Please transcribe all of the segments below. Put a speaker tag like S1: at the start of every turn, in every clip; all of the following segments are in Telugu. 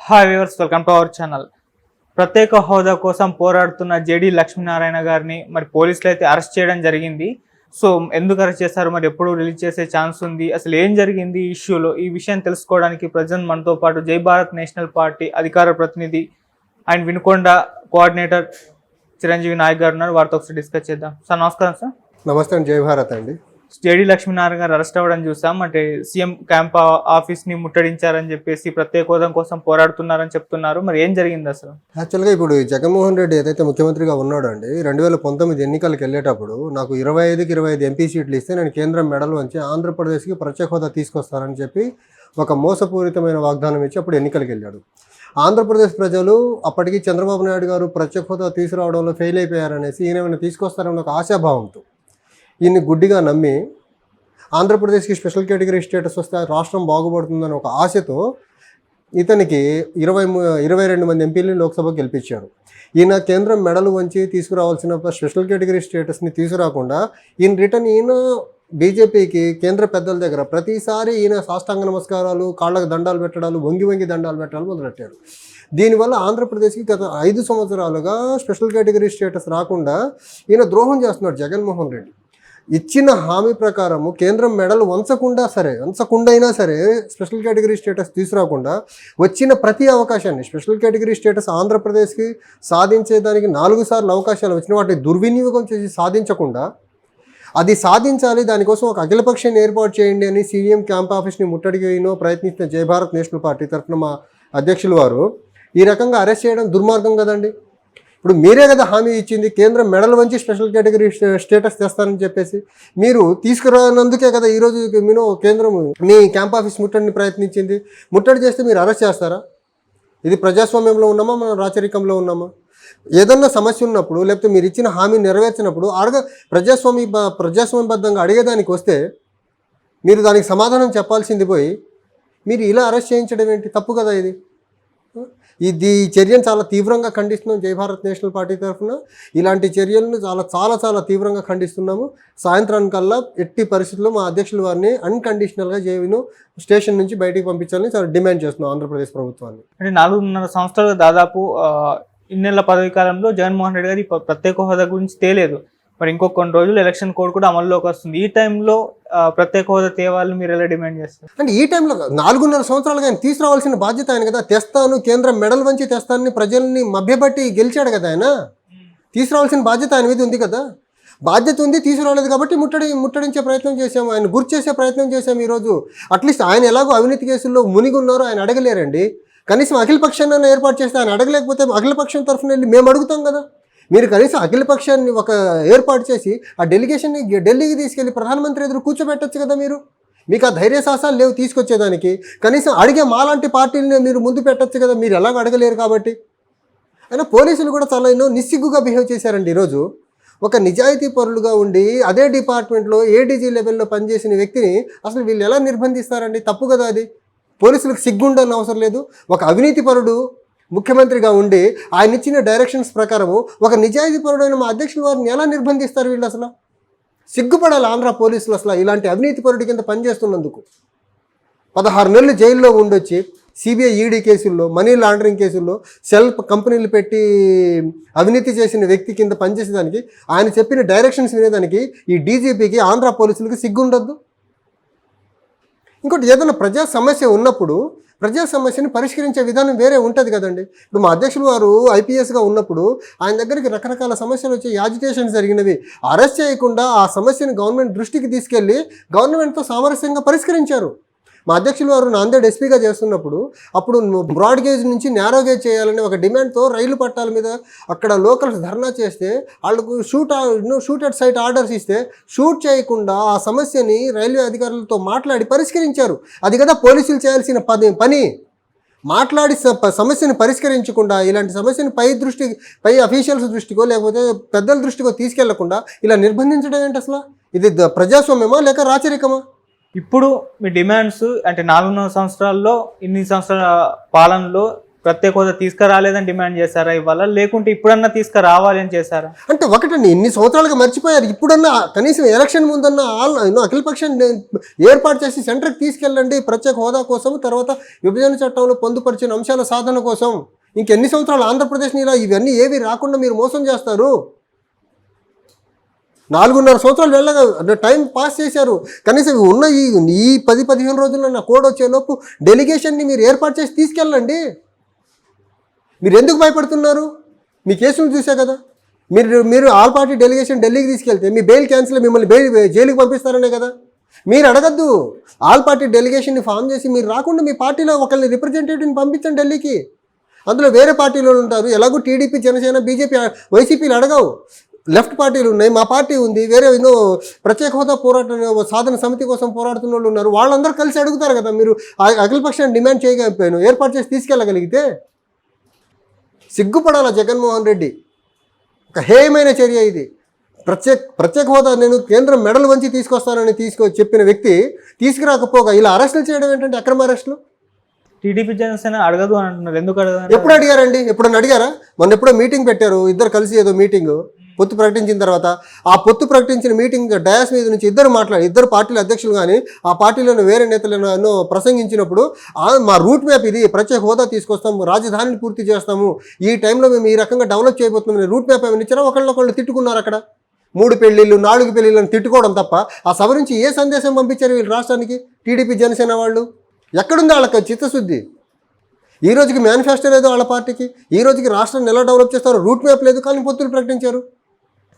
S1: Hi viewers, welcome to our channel. ప్రత్యేక హోదా కోసం పోరాడుతున్న జేడీ లక్ష్మీనారాయణ గారిని మరి పోలీసులు అయితే అరెస్ట్ చేయడం జరిగింది. సో ఎందుకు అరెస్ట్ చేశారు, మరి ఎప్పుడు రిలీజ్ చేసే ఛాన్స్ ఉంది, అసలు ఏం జరిగింది ఈ ఇష్యూలో, ఈ విషయం తెలుసుకోవడానికి ప్రజెంట్ మనతో పాటు జై భారత్ నేషనల్ పార్టీ అధికార ప్రతినిధి అండ్ వినుకొండ కోఆర్డినేటర్ చిరంజీవి నాయక్ గారు ఉన్నారు. వారితో ఒకసారి డిస్కస్ చేద్దాం. సార్ నమస్కారం. సార్
S2: నమస్తే అండి. జై భారత్ అండి.
S1: జేడీ లక్ష్మీనారాయణ గారు అరెస్ట్ అవ్వడం చూసాం. అంటే సీఎం క్యాంప్ ఆఫీస్ని ముట్టడించారని చెప్పేసి ప్రత్యేక హోదా కోసం పోరాడుతున్నారని చెప్తున్నారు. మరి ఏం జరిగింది అసలు?
S2: యాక్చువల్గా ఇప్పుడు జగన్మోహన్ రెడ్డి ఏదైతే ముఖ్యమంత్రిగా ఉన్నాడో అండి, 2019 ఎన్నికలకు వెళ్ళేటప్పుడు నాకు 25కి 25 ఎంపీ సీట్లు ఇస్తే నేను కేంద్రం మెడల్ వంచి ఆంధ్రప్రదేశ్కి ప్రత్యేక హోదా తీసుకొస్తానని చెప్పి ఒక మోసపూరితమైన వాగ్దానం ఇచ్చి అప్పుడు ఎన్నికలకు వెళ్ళాడు. ఆంధ్రప్రదేశ్ ప్రజలు అప్పటికి చంద్రబాబు నాయుడు గారు ప్రత్యేక హోదా తీసుకురావడంలో ఫెయిల్ అయిపోయారనేసి ఈయన తీసుకొస్తారని ఒక ఆశాభావంతో ఈయన్ని గుడ్డిగా నమ్మి ఆంధ్రప్రదేశ్కి స్పెషల్ కేటగిరీ స్టేటస్ వస్తే రాష్ట్రం బాగుపడుతుందని ఒక ఆశతో ఇతనికి 22 మంది ఎంపీలని లోక్సభకు గెలిపించారు. ఈయన కేంద్రం మెడలు వంచి తీసుకురావాల్సిన స్పెషల్ కేటగిరీ స్టేటస్ని తీసుకురాకుండా ఈయన బీజేపీకి కేంద్ర పెద్దల దగ్గర ప్రతిసారి ఈయన సాష్టాంగ నమస్కారాలు, కాళ్ళకు దండాలు పెట్టడాలు, వంగి దండాలు పెట్టడాలు మొదలెట్టారు. దీనివల్ల ఆంధ్రప్రదేశ్కి గత 5 సంవత్సరాలుగా స్పెషల్ కేటగిరీ స్టేటస్ రాకుండా ఈయన ద్రోహం చేస్తున్నాడు జగన్మోహన్ రెడ్డి. ఇచ్చిన హామీ ప్రకారము కేంద్రం మెడల్ వంచకుండా అయినా సరే స్పెషల్ కేటగిరీ స్టేటస్ తీసుకురాకుండా వచ్చిన ప్రతి అవకాశాన్ని స్పెషల్ కేటగిరీ స్టేటస్ ఆంధ్రప్రదేశ్కి సాధించేదానికి 4 సార్లు అవకాశాలు వచ్చిన వాటిని దుర్వినియోగం చేసి సాధించకుండా అది సాధించాలి, దానికోసం ఒక అఖిలపక్షాన్ని ఏర్పాటు చేయండి అని సీఎం క్యాంప్ ఆఫీస్ని ముట్టడిలో ప్రయత్నిస్తున్న జై భారత్ నేషనల్ పార్టీ తరఫున మా అధ్యక్షులు వారు ఈ రకంగా అరెస్ట్ చేయడం దుర్మార్గం కదండి. ఇప్పుడు మీరే కదా హామీ ఇచ్చింది, కేంద్రం మెడల్ వంచి స్పెషల్ కేటగిరీ స్టేటస్ తెస్తానని చెప్పేసి. మీరు తీసుకురానందుకే కదా ఈరోజు కేంద్రం మీ క్యాంప్ ఆఫీస్ ముట్టడిని ప్రయత్నించింది. ముట్టడి చేస్తే మీరు అరెస్ట్ చేస్తారా? ఇది ప్రజాస్వామ్యంలో ఉన్నామా, మనం రాచరికంలో ఉన్నామా? ఏదన్నా సమస్య ఉన్నప్పుడు లేకపోతే మీరు ఇచ్చిన హామీ నెరవేర్చినప్పుడు ప్రజాస్వామ్యబద్ధంగా అడిగేదానికి వస్తే మీరు దానికి సమాధానం చెప్పాల్సింది పోయి మీరు ఇలా అరెస్ట్ చేయించడం ఏంటి? తప్పు కదా ఇది. ఈ చర్యను చాలా తీవ్రంగా ఖండిస్తున్నాం జై భారత్ నేషనల్ పార్టీ తరఫున. ఇలాంటి చర్యలను చాలా తీవ్రంగా ఖండిస్తున్నాము. సాయంత్రానికల్లా ఎట్టి పరిస్థితుల్లో మా అధ్యక్షుల వారిని అన్కండిషనల్గా జైవిను స్టేషన్ నుంచి బయటికి పంపించాలని చాలా డిమాండ్ చేస్తున్నాం ఆంధ్రప్రదేశ్ ప్రభుత్వాన్ని.
S1: అంటే 4.5 సంవత్సరాలు దాదాపు ఇన్నేళ్ల పదవి కాలంలో జగన్మోహన్ రెడ్డి గారి ప్రత్యేక హోదా గురించి తేలేదు. మరి ఇంకో కొన్ని రోజులు ఎలక్షన్ కోడ్ కూడా అమల్లోకి వస్తుంది. ఈ టైంలో ప్రత్యేక హోదా తేవాలని మీరు ఎలా డిమాండ్ చేస్తారు?
S2: అంటే ఈ టైంలో 4.5 సంవత్సరాలుగా ఆయన తీసుకురావాల్సిన బాధ్యత ఆయన కదా. తెస్తాను, కేంద్రం మెడల్ వంచి తెస్తానని ప్రజల్ని మభ్యపెట్టి గెలిచాడు కదా ఆయన. తీసుకురావాల్సిన బాధ్యత ఆయన మీద ఉంది కదా. బాధ్యత ఉంది, తీసుకురాలేదు కాబట్టి ముట్టడించే ప్రయత్నం చేశాము, ఆయన గుర్తు చేసే ప్రయత్నం చేశాము. ఈరోజు అట్లీస్ట్ ఆయన ఎలాగో అవినీతి కేసుల్లో మునిగి ఉన్నారో ఆయన అడగలేరండి. కనీసం అఖిలపక్షాన్ని ఏర్పాటు చేస్తే ఆయన అడగలేకపోతే అఖిలపక్షం తరఫున వెళ్ళి మేము అడుగుతాం కదా. మీరు కనీసం అఖిలపక్షాన్ని ఒక ఏర్పాటు చేసి ఆ డెలిగేషన్ని ఢిల్లీకి తీసుకెళ్ళి ప్రధానమంత్రి ఎదురు కూర్చోబెట్టచ్చు కదా. మీకు ఆ ధైర్య సాహసాలు లేవు తీసుకొచ్చేదానికి. కనీసం అడిగే మాలాంటి పార్టీని మీరు ముందు పెట్టచ్చు కదా. మీరు ఎలాగ అడగలేరు కాబట్టి. అయినా పోలీసులు కూడా చాలా నిస్సిగ్గుగా బిహేవ్ చేశారండి. ఈరోజు ఒక నిజాయితీ పరులుగా ఉండి అదే డిపార్ట్మెంట్లో ఏడీజీ లెవెల్లో పనిచేసిన వ్యక్తిని అసలు వీళ్ళు ఎలా నిర్బంధిస్తారండి? తప్పు కదా అది. పోలీసులకు సిగ్గుండని అవసరం లేదు. ఒక అవినీతి పరుడు ముఖ్యమంత్రిగా ఉండి ఆయన ఇచ్చిన డైరెక్షన్స్ ప్రకారము ఒక నిజాయితీ పరుడైన మా అధ్యక్షుల వారిని ఎలా నిర్బంధిస్తారు వీళ్ళు? అసలు సిగ్గుపడాలి ఆంధ్ర పోలీసులు అసలు ఇలాంటి అవినీతి పరుడి కింద పనిచేస్తున్నందుకు. 16 నెలలు జైల్లో ఉండొచ్చి సిబిఐ ఈడీ కేసుల్లో, మనీ లాండరింగ్ కేసుల్లో సెల్ఫ్ కంపెనీలు పెట్టి అవినీతి చేసిన వ్యక్తి కింద పనిచేసేదానికి, ఆయన చెప్పిన డైరెక్షన్స్ వినేదానికి ఈ డీజీపీకి ఆంధ్ర పోలీసులకి సిగ్గుండద్దు. ఇంకోటి, ఏదైనా ప్రజా సమస్య ఉన్నప్పుడు ప్రజా సమస్యని పరిష్కరించే విధానం వేరే ఉంటుంది కదండి. ఇప్పుడు మా అధ్యక్షులు వారు ఐపీఎస్గా ఉన్నప్పుడు ఆయన దగ్గరికి రకరకాల సమస్యలు వచ్చి యాజిటేషన్స్ జరిగినవి. అరెస్ట్ చేయకుండా ఆ సమస్యను గవర్నమెంట్ దృష్టికి తీసుకెళ్ళి గవర్నమెంట్తో సామరస్యంగా పరిష్కరించారు. మా అధ్యక్షులు వారు నాందేడ్ ఎస్పీగా చేస్తున్నప్పుడు అప్పుడు బ్రాడ్ గేజ్ నుంచి నేరో గేజ్ చేయాలని ఒక డిమాండ్తో రైలు పట్టాల మీద అక్కడ లోకల్స్ ధర్నా చేస్తే వాళ్ళకు షూట్ అట్ సైట్ ఆర్డర్స్ ఇస్తే షూట్ చేయకుండా ఆ సమస్యని రైల్వే అధికారులతో మాట్లాడి పరిష్కరించారు. అది కదా పోలీసులు చేయాల్సిన పని. మాట్లాడి సమస్యను పరిష్కరించకుండా ఇలాంటి సమస్యను పై అఫీషియల్స్ దృష్టికో లేకపోతే పెద్దల దృష్టికో తీసుకెళ్లకుండా ఇలా నిర్బంధించడం ఏంటి అసలు? ఇది ప్రజాస్వామ్యమా లేక రాచరికమా?
S1: ఇప్పుడు మీ డిమాండ్స్ అంటే 4.5 సంవత్సరాల్లో, ఇన్ని సంవత్సరాల పాలనలో ప్రత్యేక హోదా తీసుకురాలేదని డిమాండ్ చేశారా ఇవాళ, లేకుంటే ఇప్పుడన్నా తీసుకురావాలి అని చేశారా?
S2: అంటే ఒకటండి, ఇన్ని సంవత్సరాలుగా మర్చిపోయారు. ఇప్పుడన్నా కనీసం ఎలక్షన్ ముందన్నా అఖిలపక్షాన్ని ఏర్పాటు చేసి సెంటర్కి తీసుకెళ్ళండి ప్రత్యేక హోదా కోసం, తర్వాత విభజన చట్టంలో పొందుపరిచిన అంశాల సాధన కోసం. ఇంకెన్ని సంవత్సరాలు ఆంధ్రప్రదేశ్ని ఇలా ఇవన్నీ ఏవి రాకుండా మీరు మోసం చేస్తారు? 4.5 సంవత్సరాలు వెళ్ళగా టైం పాస్ చేశారు. కనీసం ఉన్న ఈ 10-15 రోజుల్లో నా కోడ్ వచ్చేలోపు డెలిగేషన్ని మీరు ఏర్పాటు చేసి తీసుకెళ్ళండి. మీరు ఎందుకు భయపడుతున్నారు? మీ కేసులు చూసే కదా. మీరు ఆల్ పార్టీ డెలిగేషన్ ఢిల్లీకి తీసుకెళ్తే మీ బెయిల్ క్యాన్సిల్, మిమ్మల్ని జైలుకి పంపిస్తారనే కదా. మీరు అడగద్దు. ఆల్ పార్టీ డెలిగేషన్ని ఫామ్ చేసి మీరు రాకుండా మీ పార్టీలో ఒకరిని రిప్రజెంటేటివ్ని పంపించండి ఢిల్లీకి. అందులో వేరే పార్టీలో ఉంటారు. ఎలాగో టీడీపీ, జనసేన, బీజేపీ, వైసీపీలు అడగవు. లెఫ్ట్ పార్టీలు ఉన్నాయి, మా పార్టీ ఉంది, వేరే ఎన్నో ప్రత్యేక హోదా సాధన సమితి కోసం పోరాడుతున్న వాళ్ళు ఉన్నారు. వాళ్ళందరూ కలిసి అడుగుతారు కదా. మీరు అఖిలపక్షాన్ని డిమాండ్ చేయకపోయాను, ఏర్పాటు చేసి తీసుకెళ్ళగలిగితే. సిగ్గుపడాల జగన్మోహన్ రెడ్డి. ఒక హేయమైన చర్య ఇది. ప్రత్యేక హోదా నేను కేంద్రం మెడల్ వంచి తీసుకొస్తానని చెప్పిన వ్యక్తి తీసుకురాకపోగా ఇలా అరెస్టులు చేయడం ఏంటంటే అక్రమ అరెస్టులు.
S1: టీడీపీ, జనసేన అడగదు అని అంటున్నారు. ఎందుకు అడగదు?
S2: ఎప్పుడు అడిగారండి? ఎప్పుడన్నా అడిగారా? మొన్న ఎప్పుడో మీటింగ్ పెట్టారు ఇద్దరు కలిసి, ఏదో మీటింగ్ పొత్తు ప్రకటించిన తర్వాత. ఆ పొత్తు ప్రకటించిన మీటింగ్ డయాస్ మీద నుంచి ఇద్దరు పార్టీల అధ్యక్షులు కానీ ఆ పార్టీలోని వేరే నేతలను ప్రసంగించినప్పుడు మా రూట్ మ్యాప్ ఇది, ప్రత్యేక హోదా తీసుకొస్తాము, రాజధానిని పూర్తి చేస్తాము, ఈ టైంలో మేము ఈ రకంగా డెవలప్ చేయబోతున్నాం రూట్ మ్యాప్ ఏమైనా ఇచ్చారా? ఒకళ్ళు తిట్టుకున్నారు అక్కడ. 3 పెళ్ళిళ్ళు 4 పెళ్ళిళ్ళని తిట్టుకోవడం తప్ప ఆ సభ నుంచి ఏ సందేశం పంపించారు వీళ్ళు రాష్ట్రానికి? టీడీపీ, జనసేన వాళ్ళు ఎక్కడుంది వాళ్ళకి చిత్తశుద్ధి? ఈ రోజుకి మేనిఫెస్టో లేదు వాళ్ళ పార్టీకి. ఈ రోజుకి రాష్ట్రాన్ని ఎలా డెవలప్ చేస్తారో రూట్ మ్యాప్ లేదు, కానీ పొత్తులు ప్రకటించారు.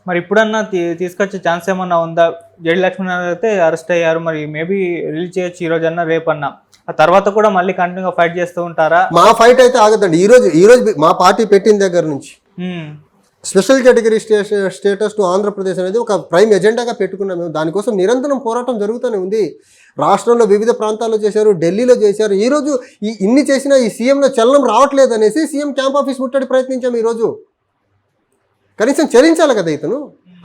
S1: మరి ఇప్పుడన్నా తీసుకొచ్చే ఛాన్స్ ఏమన్నా ఉందా? జేడి లక్ష్మీనారాయణ అయితే అరెస్ట్ అయ్యారు, మరి మేబీ రిలీజ్ చేయొచ్చు ఈ రోజన్నా రేపన్నా. ఆ తర్వాత కూడా మళ్ళీ కంటిన్యూగా ఫైట్ చేస్తూ ఉంటారా?
S2: మా ఫైట్ అయితే ఆగదండి. ఈ రోజు మా పార్టీ పెట్టిన దగ్గర నుంచి special category status to Andhra Pradesh అనేది ఒక ప్రైమ్ ఎజెండాగా పెట్టుకున్నాం మేము. దానికోసం నిరంతరం పోరాటం జరుగుతూనే ఉంది. రాష్ట్రంలో వివిధ ప్రాంతాల్లో చేశారు, ఢిల్లీలో చేశారు. ఈరోజు ఇన్ని చేసినా ఈ సీఎంలో చలనం రావట్లేదు అనేసి సీఎం క్యాంప్ ఆఫీస్ ముట్టడి ప్రయత్నించాం. ఈరోజు కనీసం చరించాలి కదా ఇతను.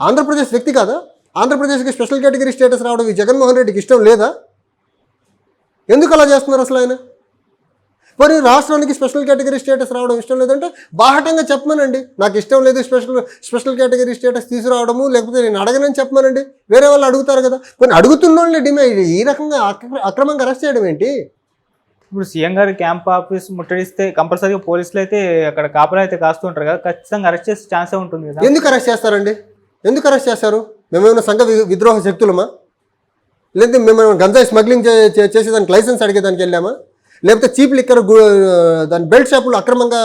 S2: ఆంధ్రప్రదేశ్ వ్యక్తి కాదా? ఆంధ్రప్రదేశ్కి స్పెషల్ కేటగిరీ స్టేటస్ రావడం ఈ జగన్మోహన్ రెడ్డికి ఇష్టం లేదా? ఎందుకు అలా చేస్తున్నారు అసలు ఆయన? మరి రాష్ట్రానికి స్పెషల్ కేటగిరీ స్టేటస్ రావడం ఇష్టం లేదంటే బాహటంగా చెప్పమనండి. నాకు ఇష్టం లేదు స్పెషల్ కేటగిరీ స్టేటస్ తీసుకురావడము, లేకపోతే నేను అడగనని చెప్పమనండి. వేరే వాళ్ళు అడుగుతారు కదా. కొన్ని అడుగుతున్న వాళ్ళని డిమాండ్ ఈ రకంగా అక్రమంగా అరెస్ట్ చేయడం ఏంటి?
S1: ఇప్పుడు సీఎం గారి క్యాంప్ ఆఫీస్ ముట్టడిస్తే కంపల్సరీగా పోలీసులు అయితే అక్కడ కాపలా అయితే కాస్తూ ఉంటారు కదా, ఖచ్చితంగా అరెస్ట్ చేసే ఛాన్సే ఉంటుంది కదా.
S2: ఎందుకు అరెస్ట్ చేస్తారండి? ఎందుకు అరెస్ట్ చేస్తారు? మేమేమైనా సంఘ విద్రోహ శక్తులమా? లేదా మేమేమైనా గంజాయి స్మగ్లింగ్ చేసేదానికి లైసెన్స్ అడిగేదానికి వెళ్ళామా? లేకపోతే చీప్ లిక్కర్ దాని బెల్ట్ షాపులు అక్రమంగా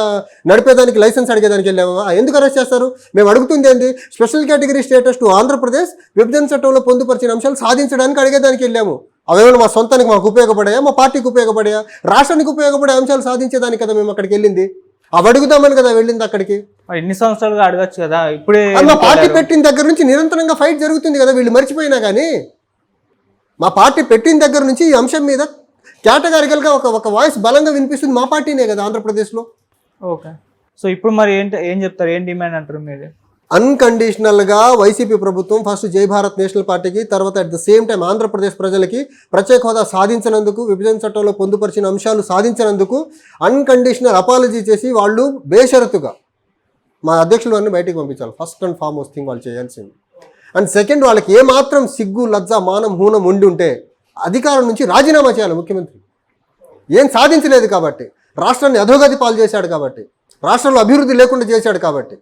S2: నడిపేదానికి లైసెన్స్ అడిగేదానికి వెళ్ళామా? ఎందుకు అరెస్ట్ చేస్తారు? మేము అడుగుతుంది ఏంటి? Special category status to Andhra Pradesh విభజన చట్టంలో పొందుపరిచిన అంశాలు సాధించడానికి అడిగేదానికి వెళ్ళాము. అవేమైనా మా సొంతానికి మాకు ఉపయోగపడాయా? మా పార్టీకి ఉపయోగపడాయా? రాష్ట్రానికి ఉపయోగపడే అంశాలు సాధించేదానికి కదా మేము అక్కడికి వెళ్ళింది. అవి అడుగుదామని కదా వెళ్ళింది అక్కడికి.
S1: ఎన్ని సంవత్సరాలుగా అడగచ్చు కదా. ఇప్పుడే
S2: మా పార్టీ పెట్టిన దగ్గర నుంచి నిరంతరంగా ఫైట్ జరుగుతుంది కదా. వీళ్ళు మర్చిపోయినా కానీ మా పార్టీ పెట్టిన దగ్గర నుంచి ఈ అంశం మీద కేటగారికల్గా ఒక వాయిస్ బలంగా వినిపిస్తుంది మా పార్టీనే కదా ఆంధ్రప్రదేశ్లో.
S1: ఓకే. సో ఇప్పుడు మరి ఏం చెప్తారు? ఏం డిమాండ్ అంటారు మీరు?
S2: అన్కండిషనల్గా వైసీపీ ప్రభుత్వం ఫస్ట్ జై భారత్ నేషనల్ పార్టీకి, తర్వాత at the same time Andhra Pradesh ప్రజలకి ప్రత్యేక హోదా సాధించినందుకు, విభజన చట్టంలో పొందుపరిచిన అంశాలు సాధించినందుకు అన్కండిషనల్ అపాలజీ చేసి వాళ్ళు బేషరతుగా మా అధ్యక్షులు అన్ని బయటికి పంపించాలి. ఫస్ట్ అండ్ ఫార్మోస్ట్ థింగ్ వాళ్ళు చేయాల్సింది. అండ్ సెకండ్, వాళ్ళకి ఏమాత్రం సిగ్గు, లజ్జ, మానం, హూనం ఉండి ఉంటే అధికారం నుంచి రాజీనామా చేయాలి ముఖ్యమంత్రి. ఏం సాధించలేదు కాబట్టి, రాష్ట్రాన్ని అధోగతి పాలు చేశాడు కాబట్టి, రాష్ట్రంలో అభివృద్ధి లేకుండా చేశాడు కాబట్టి.